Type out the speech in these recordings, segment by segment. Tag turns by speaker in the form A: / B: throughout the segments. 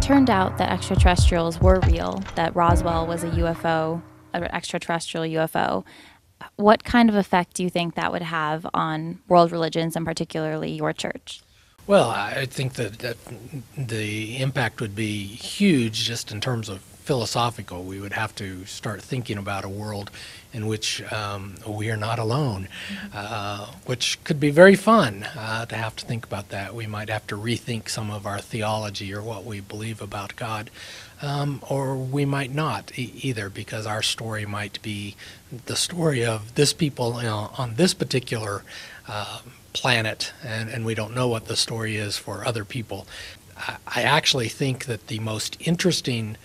A: turned out that extraterrestrials were real, that Roswell was a UFO, an extraterrestrial UFO, what kind of effect do you think that would have on world religions and particularly your church?
B: Well, I think that the impact would be huge just in terms of philosophical. We would have to start thinking about a world in which we are not alone, which could be very fun to have to think about that. We might have to rethink some of our theology or what we believe about God. Or we might not either, because our story might be the story of this people on this particular planet, and we don't know what the story is for other people. I actually think that the most interesting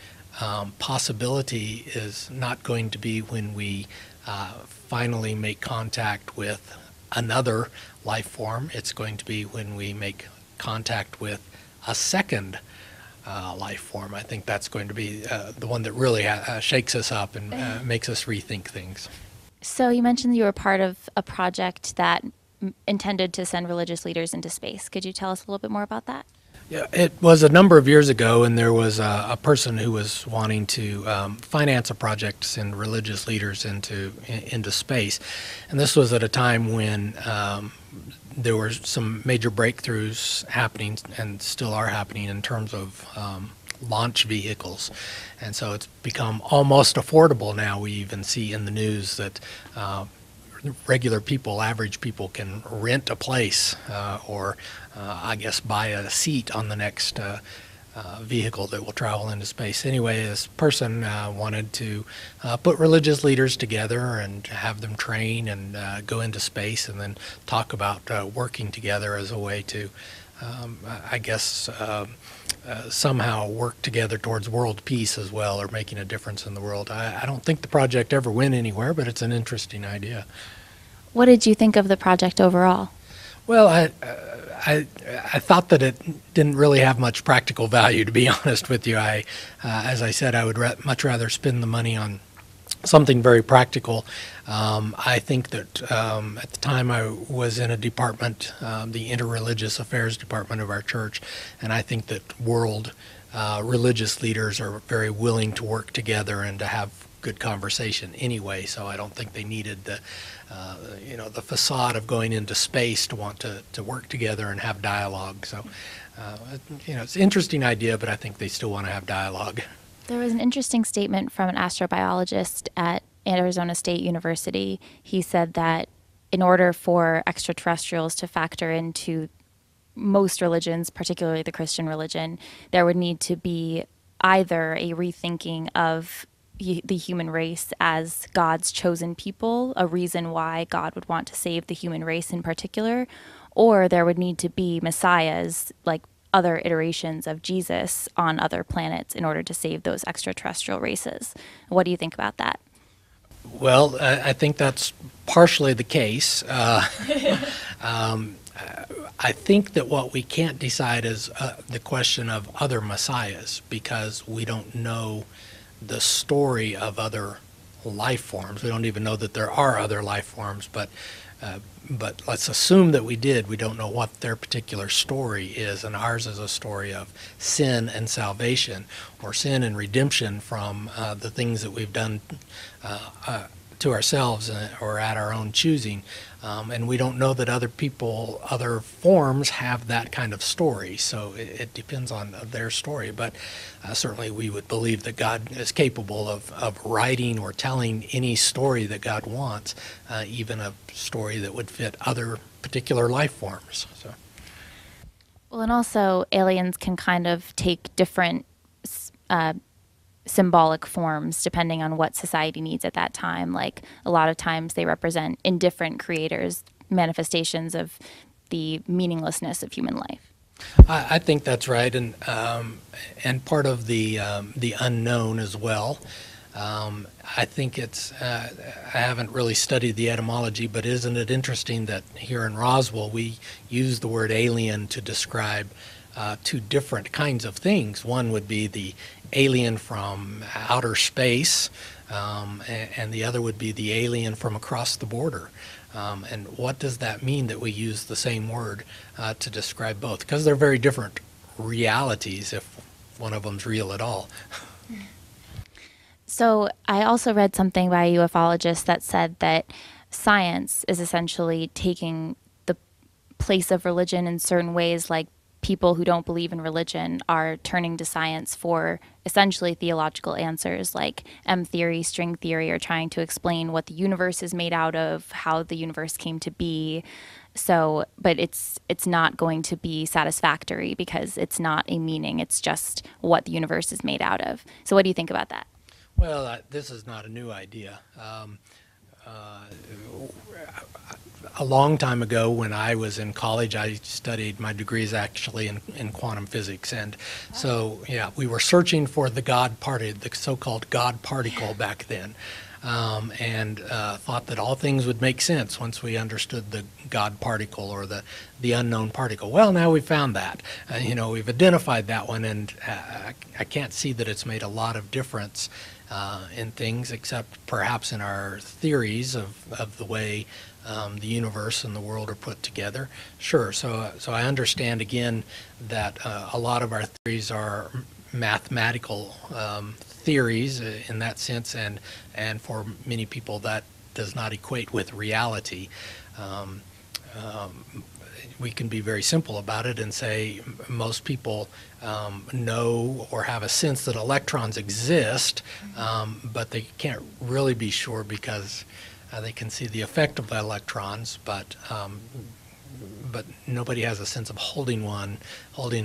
B: possibility is not going to be when we finally make contact with another life form. It's going to be when we make contact with a second life form. I think that's going to be the one that really shakes us up and makes us rethink things.
A: So you mentioned you were part of a project that intended to send religious leaders into space. Could you tell us a little bit more about that?
B: Yeah, it was a number of years ago, and there was a person who was wanting to finance a project to send religious leaders into space. And this was at a time when there were some major breakthroughs happening, and still are happening, in terms of launch vehicles. And so it's become almost affordable now. We even see in the news that regular people, average people, can rent a place or I guess buy a seat on the next vehicle that will travel into space. Anyway, this person wanted to put religious leaders together and have them train and go into space, and then talk about working together as a way to, I guess, somehow work together towards world peace as well, or making a difference in the world. I don't think the project ever went anywhere, but it's an interesting idea.
A: What did you think of the project overall?
B: Well, I thought that it didn't really have much practical value, to be honest with you. As I said, I would much rather spend the money on something very practical. I think that at the time I was in a department, the Interreligious Affairs Department of our church, and I think that world religious leaders are very willing to work together and to have good conversation anyway. So I don't think they needed the the facade of going into space to want to work together and have dialogue. So it's an interesting idea, but I think they still want to have dialogue.
A: There was an interesting statement from an astrobiologist at Arizona State University. He said that in order for extraterrestrials to factor into most religions, particularly the Christian religion, there would need to be either a rethinking of the human race as God's chosen people, a reason why God would want to save the human race in particular, or there would need to be messiahs, like other iterations of Jesus on other planets, in order to save those extraterrestrial races. What do you think about that?
B: Well, I think that's partially the case. I think that what we can't decide is the question of other messiahs, because we don't know the story of other life forms. We don't even know that there are other life forms, but let's assume that we did. We don't know what their particular story is, and ours is a story of sin and salvation, or sin and redemption from the things that we've done to ourselves or at our own choosing. And we don't know that other people, other forms, have that kind of story. So it depends on their story. But certainly we would believe that God is capable of writing or telling any story that God wants, even a story that would fit other particular life forms. So.
A: Well, and also aliens can kind of take different symbolic forms depending on what society needs at that time. Like a lot of times they represent, in different creators, manifestations of the meaninglessness of human life.
B: I think that's right, and part of the unknown as well. I think it's I haven't really studied the etymology, but isn't it interesting that here in Roswell we use the word alien to describe two different kinds of things. One would be the alien from outer space, and the other would be the alien from across the border. And what does that mean that we use the same word to describe both? Because they're very different realities. If one of them's real at all.
A: So I also read something by a ufologist that said that science is essentially taking the place of religion in certain ways, like people who don't believe in religion are turning to science for essentially theological answers like M theory, string theory, or trying to explain what the universe is made out of, how the universe came to be. So, but it's not going to be satisfactory because it's not a meaning. It's just what the universe is made out of. So what do you think about that?
B: Well, this is not a new idea. A long time ago, when I was in college, I studied, my degree is actually in quantum physics. And so, yeah, we were searching for the God particle, the so-called God particle back then. And thought that all things would make sense once we understood the God particle or the unknown particle. Well, now we've found that. We've identified that one, and I can't see that it's made a lot of difference in things, except perhaps in our theories of the way the universe and the world are put together. Sure, so I understand again that a lot of our theories are mathematical theories in that sense, and for many people that does not equate with reality. We can be very simple about it and say most people know or have a sense that electrons exist, but they can't really be sure because they can see the effect of the electrons, but nobody has a sense of holding an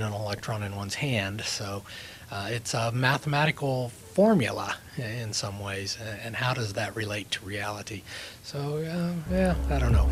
B: electron in one's hand. So it's a mathematical formula in some ways, and how does that relate to reality? So yeah, I don't know.